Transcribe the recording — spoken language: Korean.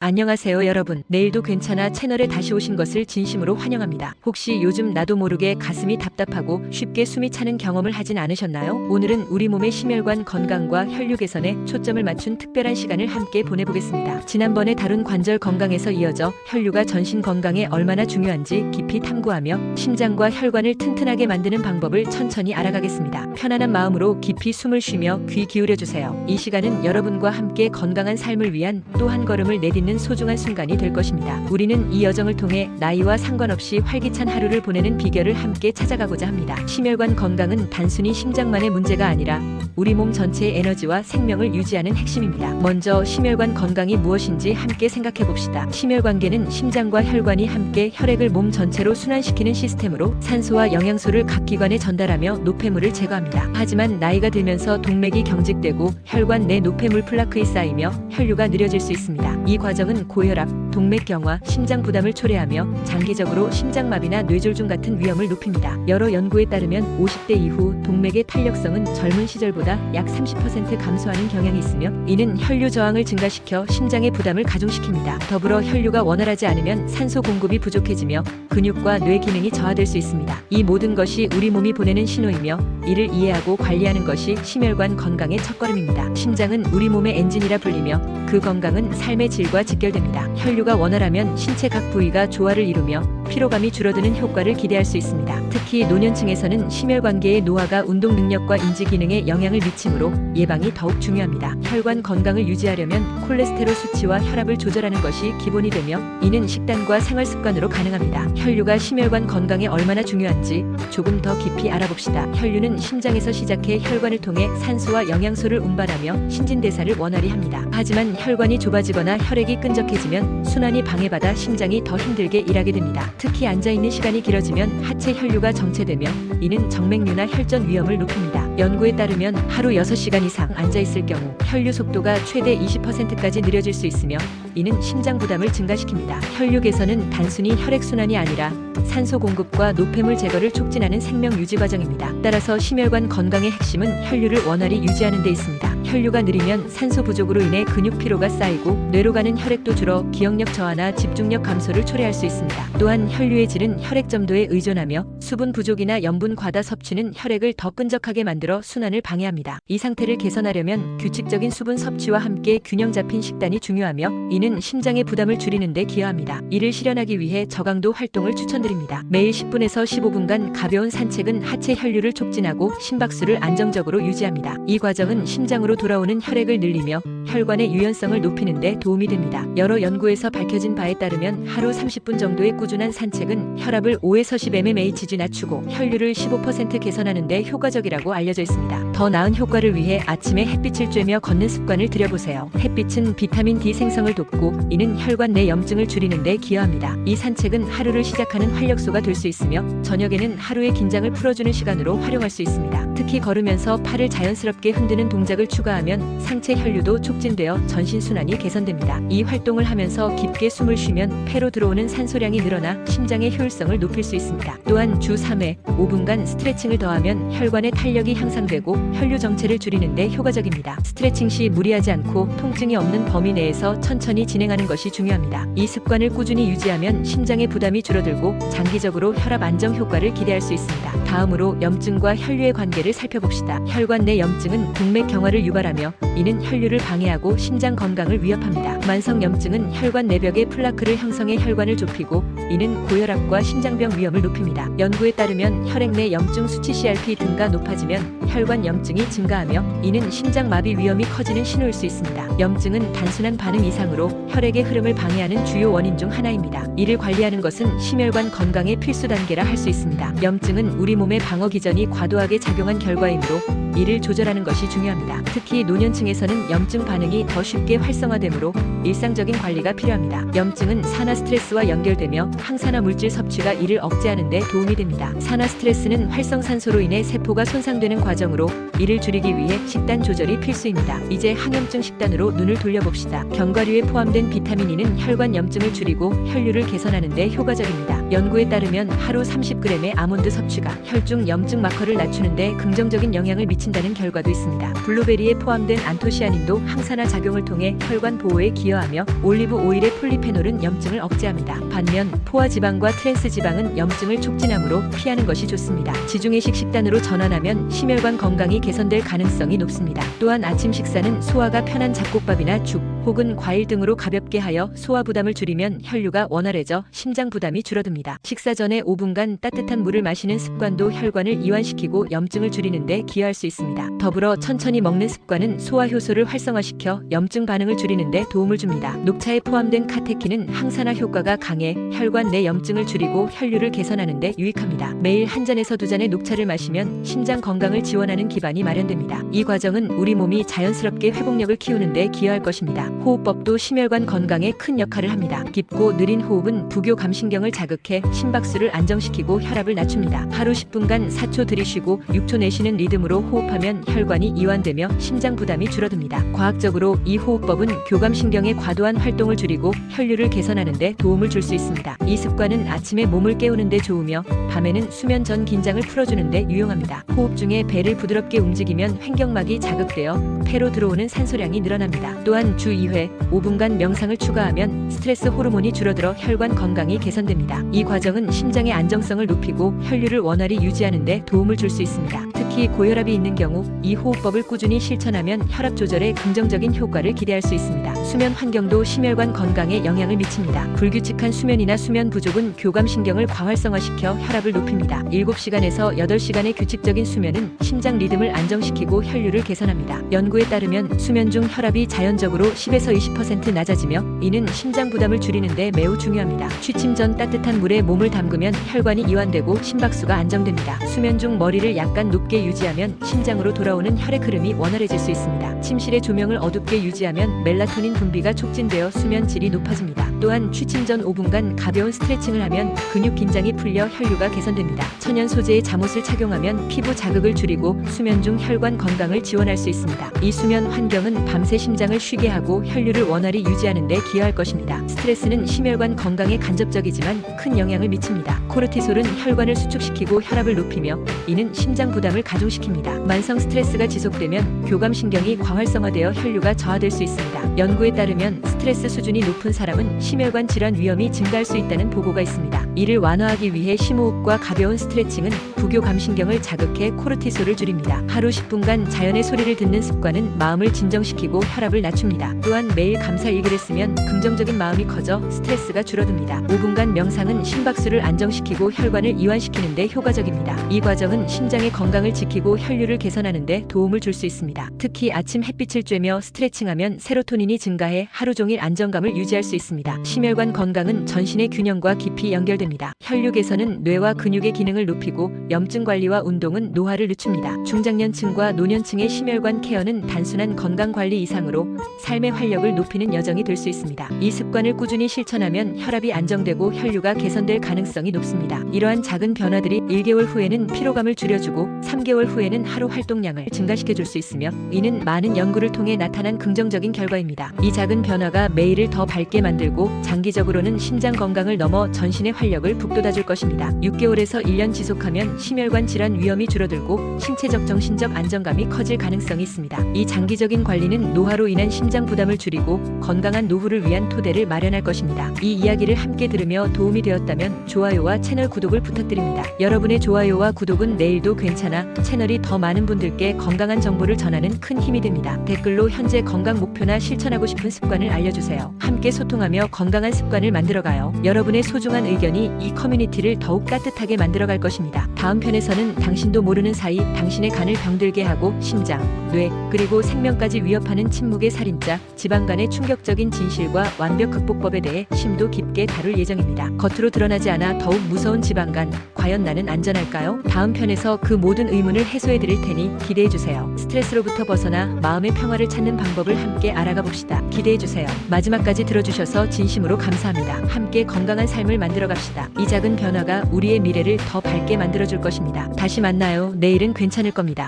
안녕하세요 여러분. 내일도 괜찮아 채널에 다시 오신 것을 진심으로 환영합니다. 혹시 요즘 나도 모르게 가슴이 답답하고 쉽게 숨이 차는 경험을 하진 않으셨나요? 오늘은 우리 몸의 심혈관 건강과 혈류 개선에 초점을 맞춘 특별한 시간을 함께 보내보겠습니다. 지난번에 다룬 관절 건강에서 이어져 혈류가 전신 건강에 얼마나 중요한지 깊이 탐구하며 심장과 혈관을 튼튼하게 만드는 방법을 천천히 알아가겠습니다. 편안한 마음으로 깊이 숨을 쉬며 귀 기울여주세요. 이 시간은 여러분과 함께 건강한 삶을 위한 또 한 걸음을 내딛는 소중한 순간이 될 것입니다. 우리는 이 여정을 통해 나이와 상관없이 활기찬 하루를 보내는 비결을 함께 찾아가고자 합니다. 심혈관 건강은 단순히 심장만의 문제가 아니라 우리 몸 전체의 에너지와 생명을 유지하는 핵심입니다. 먼저 심혈관 건강이 무엇인지 함께 생각해 봅시다. 심혈관계는 심장과 혈관이 함께 혈액을 몸 전체로 순환시키는 시스템으로 산소와 영양소를 각 기관에 전달하며 노폐물을 제거합니다. 하지만 나이가 들면서 동맥이 경직되고 혈관 내 노폐물 플라크에 쌓이며 혈류가 느려질 수 있습니다. 이 과정은 고혈압, 동맥 경화, 심장 부담을 초래하며 장기적으로 심장마비나 뇌졸중 같은 위험을 높입니다. 여러 연구에 따르면 50대 이후 동맥의 탄력성은 젊은 시절보다 약 30% 감소하는 경향이 있으며 이는 혈류 저항을 증가시켜 심장의 부담을 가중시킵니다. 더불어 혈류가 원활하지 않으면 산소 공급이 부족해지며 근육과 뇌 기능이 저하될 수 있습니다. 이 모든 것이 우리 몸이 보내는 신호이며 이를 이해하고 관리하는 것이 심혈관 건강의 첫걸음입니다. 심장은 우리 몸의 엔진이라 불리며 그 건강은 삶의 질과 직결됩니다. 혈류가 원활하면 신체 각 부위가 조화를 이루며 피로감이 줄어드는 효과를 기대할 수 있습니다. 특히 노년층에서는 심혈관계의 노화가 운동 능력과 인지 기능에 영향을 미치므로 예방이 더욱 중요합니다. 혈관 건강을 유지하려면 콜레스테롤 수치와 혈압을 조절하는 것이 기본이 되며 이는 식단과 생활 습관으로 가능합니다. 혈류가 심혈관 건강에 얼마나 중요한지 조금 더 깊이 알아봅시다. 혈류는 심장에서 시작해 혈관을 통해 산소와 영양소를 운반하며 신진대사를 원활히 합니다. 하지만 혈관이 좁아지거나 혈액이 끈적해지면 순환이 방해받아 심장이 더 힘들게 일하게 됩니다. 특히 앉아있는 시간이 길어지면 하체 혈류가 정체되며 이는 정맥류나 혈전 위험을 높입니다. 연구에 따르면 하루 6시간 이상 앉아있을 경우 혈류 속도가 최대 20%까지 느려질 수 있으며 이는 심장 부담을 증가시킵니다. 혈류 개선은 단순히 혈액순환이 아니라 산소 공급과 노폐물 제거를 촉진하는 생명 유지 과정입니다. 따라서 심혈관 건강의 핵심은 혈류를 원활히 유지하는 데 있습니다. 혈류가 느리면 산소 부족으로 인해 근육 피로가 쌓이고 뇌로 가는 혈액도 줄어 기억력 저하나 집중력 감소를 초래할 수 있습니다. 또한 혈류의 질은 혈액 점도에 의존하며 수분 부족이나 염분 과다 섭취는 혈액을 더 끈적하게 만들어 순환을 방해합니다. 이 상태를 개선하려면 규칙적인 수분 섭취와 함께 균형 잡힌 식단이 중요하며 이는 심장의 부담을 줄이는 데 기여합니다. 이를 실현하기 위해 저강도 활동을 추천드립니다. 매일 10분에서 15분간 가벼운 산책은 하체 혈류를 촉진하고 심박수를 안정적으로 유지합니다. 이 과정은 심장으로 돌아오는 혈액을 늘리며 혈관의 유연성을 높이는 데 도움이 됩니다. 여러 연구에서 밝혀진 바에 따르면 하루 30분 정도의 꾸준한 산책은 혈압을 5에서 10 mmHg 낮추고 혈류를 15% 개선하는 데 효과적이라고 알려져 있습니다. 더 나은 효과를 위해 아침에 햇빛을 쬐며 걷는 습관을 들여보세요. 햇빛은 비타민 D 생성을 돕고 이는 혈관 내 염증을 줄이는 데 기여합니다. 이 산책은 하루를 시작하는 활력소가 될 수 있으며 저녁에는 하루의 긴장을 풀어주는 시간으로 활용할 수 있습니다. 특히 걸으면서 팔을 자연스럽게 흔드는 동작을 추가하면 상체 혈류도 촉진되어 전신순환이 개선됩니다. 이 활동을 하면서 깊게 숨을 쉬면 폐로 들어오는 산소량이 늘어나 심장의 효율성을 높일 수 있습니다. 또한 주 3회 5분간 스트레칭을 더하면 혈관의 탄력이 향상되고 혈류 정체를 줄이는 데 효과적입니다. 스트레칭 시 무리하지 않고 통증이 없는 범위 내에서 천천히 진행하는 것이 중요합니다. 이 습관을 꾸준히 유지하면 심장의 부담이 줄어들고 장기적으로 혈압 안정 효과를 기대할 수 있습니다. 다음으로 염증과 혈류의 관계를 살펴봅시다. 혈관 내 염증은 동맥 경화를 유발하며 이는 혈류를 방해하고 심장 건강을 위협합니다. 만성 염증은 혈관 내벽에 플라크를 형성해 혈관을 좁히고 이는 고혈압과 심장병 위험을 높입니다. 연구에 따르면 혈액 내 염증 수치 CRP 등가 높아지면 혈관 염증이 증가하며 이는 심장 마비 위험이 커지는 신호일 수 있습니다. 염증은 단순한 반응 이상으로 혈액의 흐름을 방해하는 주요 원인 중 하나입니다. 이를 관리하는 것은 심혈관 건강의 필수 단계라 할 수 있습니다. 염증은 우리 몸의 방어 기전이 과도하게 작용한 결과이므로 이를 조절하는 것이 중요합니다. 특히 노년층에서는 염증 반응이 더 쉽게 활성화되므로 일상적인 관리가 필요합니다. 염증은 산화 스트레스와 연결되며 항산화 물질 섭취가 이를 억제하는 데 도움이 됩니다. 산화 스트레스는 활성산소로 인해 세포가 손상되는 과정으로 이를 줄이기 위해 식단 조절이 필수입니다. 이제 항염증 식단으로 눈을 돌려봅시다. 견과류에 포함된 비타민 E는 혈관 염증을 줄이고 혈류를 개선하는 데 효과적입니다. 연구에 따르면 하루 30g의 아몬드 섭취가 혈중 염증 마커를 낮추는 데 긍정적인 영향을 미친다는 결과도 있습니다. 블루베리에 포함된 안토시아닌도 항산화 작용을 통해 혈관 보호에 기여하며 올리브 오일의 폴리페놀은 염증을 억제합니다. 반면 포화 지방과 트랜스 지방은 염증을 촉진하므로 피하는 것이 좋습니다. 지중해식 식단으로 전환하면 심혈관 건강이 개선될 가능성이 높습니다. 또한 아침 식사는 소화가 편한 잡곡밥이나 죽 혹은 과일 등으로 가볍게 하여 소화 부담을 줄이면 혈류가 원활해져 심장 부담이 줄어듭니다. 식사 전에 5분간 따뜻한 물을 마시는 습관도 혈관을 이완시키고 염증을 줄이는 데 기여할 수 있습니다. 더불어 천천히 먹는 습관은 소화 효소를 활성화시켜 염증 반응을 줄이는 데 도움을 줍니다. 녹차에 포함된 카테킨은 항산화 효과가 강해 혈관 내 염증을 줄이고 혈류를 개선하는 데 유익합니다. 매일 한 잔에서 두 잔의 녹차를 마시면 심장 건강을 지원하는 기반이 마련됩니다. 이 과정은 우리 몸이 자연스럽게 회복력을 키우는 데 기여할 것입니다. 호흡법도 심혈관 건강에 큰 역할을 합니다. 깊고 느린 호흡은 부교감신경을 자극해 심박수를 안정시키고 혈압을 낮춥니다. 하루 10분간 4초 들이쉬고 6초 내쉬는 리듬으로 호흡하면 혈관이 이완되며 심장 부담이 줄어듭니다. 과학적으로 이 호흡법은 교감신경의 과도한 활동을 줄이고 혈류를 개선하는 데 도움을 줄 수 있습니다. 이 습관은 아침에 몸을 깨우는 데 좋으며 밤에는 수면 전 긴장을 풀어주는 데 유용합니다. 호흡 중에 배를 부드럽게 움직이면 횡격막이 자극되어 폐로 들어오는 산소량이 늘어납니다. 또한 주 2회 5분간 명상을 추가하면 스트레스 호르몬이 줄어들어 혈관 건강이 개선됩니다. 이 과정은 심장의 안정성을 높이고 혈류를 원활히 유지하는 데 도움을 줄 수 있습니다. 특히 고혈압이 있는 경우 이 호흡법을 꾸준히 실천하면 혈압 조절에 긍정적인 효과를 기대할 수 있습니다. 수면 환경도 심혈관 건강에 영향을 미칩니다. 불규칙한 수면이나 수면 부족은 교감신경을 과활성화시켜 혈압을 높입니다. 7시간에서 8시간의 규칙적인 수면은 심장 리듬을 안정시키고 혈류를 개선합니다. 연구에 따르면 수면 중 혈압이 자연적으로 10에서 20% 낮아지며 이는 심장 부담을 줄이는 데 매우 중요합니다. 취침 전 따뜻한 물에 몸을 담그면 혈관이 이완되고 심박수가 안정됩니다. 수면 중 머리를 약간 높게 유지하면 심장으로 돌아오는 혈액 흐름이 원활해질 수 있습니다. 침실의 조명을 어둡게 유지하면 멜라토닌 분비가 촉진되어 수면 질이 높아집니다. 또한 취침 전 5분간 가벼운 스트레칭을 하면 근육 긴장이 풀려 혈류가 개선됩니다. 천연 소재의 잠옷을 착용하면 피부 자극을 줄이고 수면 중 혈관 건강을 지원할 수 있습니다. 이 수면 환경은 밤새 심장을 쉬게 하고 혈류를 원활히 유지하는 데 기여할 것입니다. 스트레스는 심혈관 건강에 간접적이지만 큰 영향을 미칩니다. 코르티솔은 혈관을 수축시키고 혈압을 높이며 이는 심장 부담을 가중시킵니다. 만성 스트레스가 지속되면 교감신경이 과활성화되어 혈류가 저하될 수 있습니다. 연구에 따르면 스트레스 수준이 높은 사람은 심혈관 질환 위험이 증가할 수 있다는 보고가 있습니다. 이를 완화하기 위해 심호흡과 가벼운 스트레칭은 부교감신경을 자극해 코르티솔을 줄입니다. 하루 10분간 자연의 소리를 듣는 습관은 마음을 진정시키고 혈압을 낮춥니다. 또한 매일 감사 일기를 쓰면 긍정적인 마음이 커져 스트레스가 줄어듭니다. 5분간 명상은 심박수를 안정시키고 혈관을 이완시키는 데 효과적입니다. 이 과정은 심장의 건강을 지키고 혈류를 개선하는 데 도움을 줄 수 있습니다. 특히 아침 햇빛을 쬐며 스트레칭하면 세로토닌이 증가해 하루 종일 안정감을 유지할 수 있습니다. 심혈관 건강은 전신의 균형과 깊이 연결됩니다. 혈류 개선은 뇌와 근육의 기능을 높이고 염증 관리와 운동은 노화를 늦춥니다. 중장년층과 노년층의 심혈관 케어는 단순한 건강 관리 이상으로 삶의 활력을 높이는 여정이 될 수 있습니다. 이 습관을 꾸준히 실천하면 혈압이 안정되고 혈류가 개선될 가능성이 높습니다. 이러한 작은 변화들이 1개월 후에는 피로감을 줄여주고 3개월 후에는 하루 활동량을 증가시켜줄 수 있으며 이는 많은 연구를 통해 나타난 긍정적인 결과입니다. 이 작은 변화가 매일을 더 밝게 만들고 장기적으로는 심장 건강을 넘어 전신의 활력을 북돋아줄 것입니다. 6개월에서 1년 지속하면 심혈관 질환 위험이 줄어들고 신체적 정신적 안정감이 커질 가능성이 있습니다. 이 장기적인 관리는 노화로 인한 심장 부담을 줄이고 건강한 노후를 위한 토대를 마련할 것입니다. 이 이야기를 함께 들으며 도움이 되었다면 좋아요와 채널 구독을 부탁드립니다. 여러분의 좋아요와 구독은 내일도 괜찮아 채널이 더 많은 분들께 건강한 정보를 전하는 큰 힘이 됩니다. 댓글로 현재 건강 목표나 실천하고 싶은 습관을 알려주세요. 함께 소통하며 건강한 습관을 만들어가요. 여러분의 소중한 의견이 이 커뮤니티를 더욱 따뜻하게 만들어갈 것입니다. 다음 편에서는 당신도 모르는 사이 당신의 간을 병들게 하고 심장, 뇌, 그리고 생명까지 위협하는 침묵의 살인자, 지방간의 충격적인 진실과 완벽 극복법에 대해 심도 깊게 다룰 예정입니다. 겉으로 드러나지 않아 더욱 무서운 지방간, 과연 나는 안전할까요? 다음 편에서 그 모든 의문을 해소해 드릴 테니 기대해 주세요. 스트레스로부터 벗어나 마음의 평화를 찾는 방법을 함께 알아가 봅시다. 기대해 주세요. 마지막까지 들어주셔서 진심으로 감사합니다. 함께 건강한 삶을 만들어 갑시다. 이 작은 변화가 우리의 미래를 더 밝게 만들어줄 것입니다. 다시 만나요. 내일은 괜찮을 겁니다.